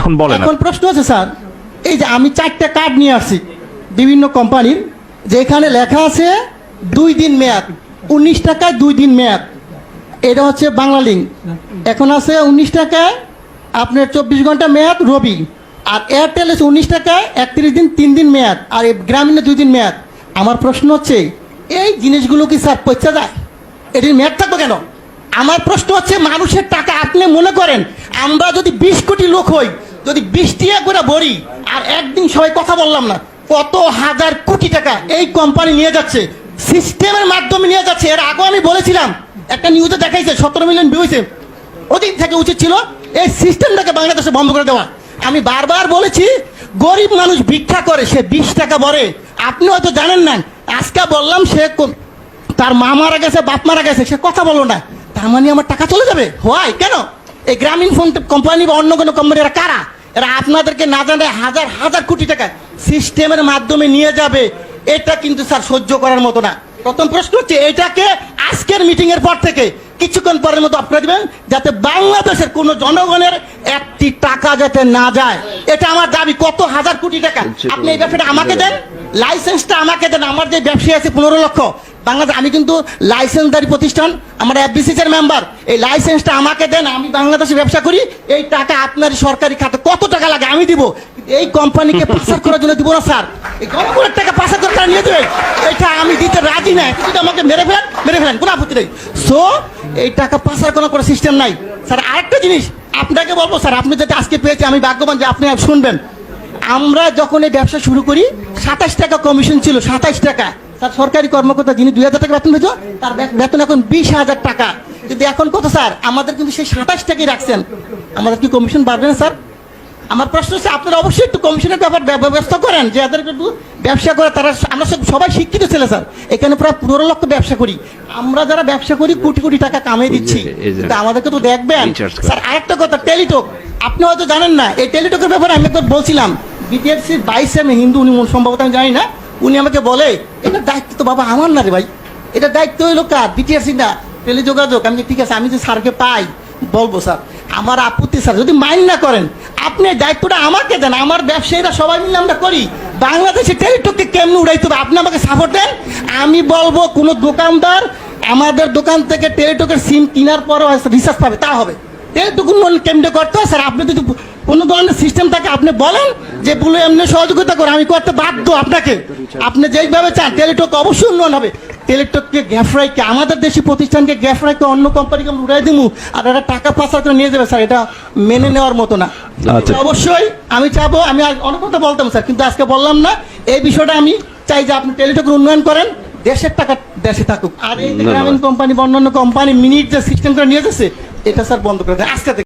এখন বলেন। এখন প্রশ্ন আছে স্যার, এই যে আমি 4টা কার্ড নিয়ে আসছি বিভিন্ন কোম্পানির, যেখানে লেখা আছে 2 দিন মেয়াদ, 19 টাকায় 2 দিন মেয়াদ। এটা হচ্ছে বাংলা লিঙ্ক। এখন আছে 19 টাকায় আপনার 24 ঘন্টা মেয়াদ রবি, আর এয়ারটেল আছে 19 টাকায় 31 দিন 3 দিন মেয়াদ, আর এই গ্রামীণে 2 দিন মেয়াদ। আমার প্রশ্ন হচ্ছে এই জিনিসগুলো কি স্যার পয়সা যায়? এটির মেয়াদ থাকবে কেন? আমার প্রশ্ন হচ্ছে মানুষের টাকা আপনি মনে করেন আমরা যদি 20 কোটি লোক হই, যদি 20 টাকা করে ভরি, আর একদিন সবাই কথা বললাম না, কত হাজার কোটি টাকা এই কোম্পানি নিয়ে যাচ্ছে, সিস্টেমের মাধ্যমে নিয়ে যাচ্ছে। এর আগে আমি বলেছিলাম, একটা নিউজে দেখাইছে 17 মিলিয়ন ভিউ হয়েছে। ওদিন থেকে উচিত ছিল এই সিস্টেমটাকে বাংলাদেশে বন্ধ করে দেওয়া। আমি বারবার বলেছি গরিব মানুষ ভিক্ষা করে, সে 20 টাকা ভরে। আপনি হয়তো জানেন না, আজকে বললাম সে তার মা মারা গেছে, বাপ মারা গেছে, সে কথা বললো না, তার মানে আমার টাকা চলে যাবে? হয় কেন? এই গ্রামীণ ফোন কোম্পানি বা অন্য কোনো কোম্পানি এরা কারা? এরা আপনাদেরকে না জানে হাজার হাজার কোটি টাকা সিস্টেমের মাধ্যমে নিয়ে যাবে। এটা কিন্তু স্যার সহ্য করার মতো না। প্রথম প্রশ্ন হচ্ছে এটাকে আজকের মিটিং এর পর থেকে কিছুক্ষণ পরের মতো আপনারা দিবেন, যাতে বাংলাদেশের কোনো জনগণের একটি টাকা যাতে না যায়। এটা আমার দাবি। কত হাজার কোটি টাকা আপনি এই ব্যবসাটা আমাকে দেন, লাইসেন্সটা আমাকে দেন। আমার যে ব্যবসায়ী আছে 15 লক্ষ বাংলাদেশ, আমি কিন্তু লাইসেন্সদারি প্রতিষ্ঠান, আমার এফবিসিসি এর মেম্বার। এই লাইসেন্সটা আমাকে দেন, আমি বাংলাদেশে ব্যবসা করি। এই টাকা আপনার সরকারি খাতে কত টাকা লাগে আমি দিব, এই কোম্পানিকে পাচার করার জন্য দিব না স্যার। এই জনগণের টাকা পাচার করে তারা নিয়ে দেবে, এটা আমি দিতে রাজি নাই। কিন্তু আমাকে মেরে ফেলেন, কোনো আপত্তি নেই। সো এই টাকা পাচার করার কোনো সিস্টেম নাই স্যার। আরেকটা জিনিস আপনাকে বলবো স্যার, আপনি যাতে আজকে পেয়েছে আমি ভাগ্যবান যে আপনি শুনবেন। আমরা যখন এই ব্যবসা শুরু করি 27 টাকা কমিশন ছিল, 27 টাকা। স্যার সরকারি কর্মকর্তা যিনি 2000 টাকা বেতন পেত, তার বেতন এখন 20,000 টাকা। কিন্তু এখন কত স্যার? আমাদের কিন্তু সেই 27 টাকাই রাখছেন। আমাদের কি কমিশন বাড়বে না স্যার? আমার প্রশ্ন হচ্ছে আপনারা অবশ্যই একটু কমিশনের ব্যাপার ব্যবস্থা করেন, যে যাদের একটু ব্যবসা করে তারা। আমরা সবাই শিক্ষিত ছেলে স্যার, এখানে প্রায় 15 লক্ষ ব্যবসা করি। আমরা যারা ব্যবসা করি কোটি কোটি টাকা কামিয়ে দিচ্ছি, কিন্তু আমাদেরকে তো দেখবেন স্যার। আরেকটা কথা, টেলিটক আপনি হয়তো জানেন না। এই টেলিটকের ব্যাপারে আমি একবার বলছিলাম, বিটিআরসি 22 আমি হিন্দু, উনি সম্ভবত আমি জানি না, উনি আমাকে বলে এটা দায়িত্ব তো বাবা আমার না রে ভাই, এটা দায়িত্ব হইলো কার? বিটিআরসি না, টেলিযোগাযোগ। আমি ঠিক আছে, আমি যে স্যারকে পাই বলবো স্যার, আমার আপত্তি স্যার যদি মাইন্ড না করেন, আপনি দায়িত্বটা আমাকে দেন। আমার ব্যবসায়ীরা সবাই মিলে আমরা করি। বাংলাদেশে টেলিটককে কেমন উড়াইতে হবে আপনি আমাকে সাপোর্ট দেন। আমি বলবো কোনো দোকানদার আমাদের দোকান থেকে টেলিটকের সিম কেনার পরও রিচার্জ পাবে, তা হবে। টেলিটক উন্নয়ন কেমনে করতে হয় স্যার? আপনি যদি কোনো ধরনের সিস্টেম থাকে আপনি বলেন যে বলে এমনি সহযোগিতা করে, আমি করতে বাধ্য আপনাকে। আপনি যেইভাবে চান টেলিটক অবশ্যই উন্নয়ন হবে। টেলিটককে গ্যাফরাইকে, আমাদের দেশি প্রতিষ্ঠানকে গ্যাফরাইকে অন্য কোম্পানিকে উড়াই দিব, আর এরা টাকা পাচার করে নিয়ে যাবে স্যার, এটা মেনে নেওয়ার মতো না। অবশ্যই আমি চাবো, আমি অনেক কথা বলতাম স্যার, কিন্তু আজকে বললাম না। এই বিষয়টা আমি চাই যে আপনি টেলিটকের উন্নয়ন করেন, দেশের টাকা দেশে থাকুক। আর এই গ্রামীণ কোম্পানি বা অন্যান্য কোম্পানি মিনিট যে সিস্টেম করে নিয়ে যাচ্ছে, এটা স্যার বন্ধ করে দেয় আজকে থেকে।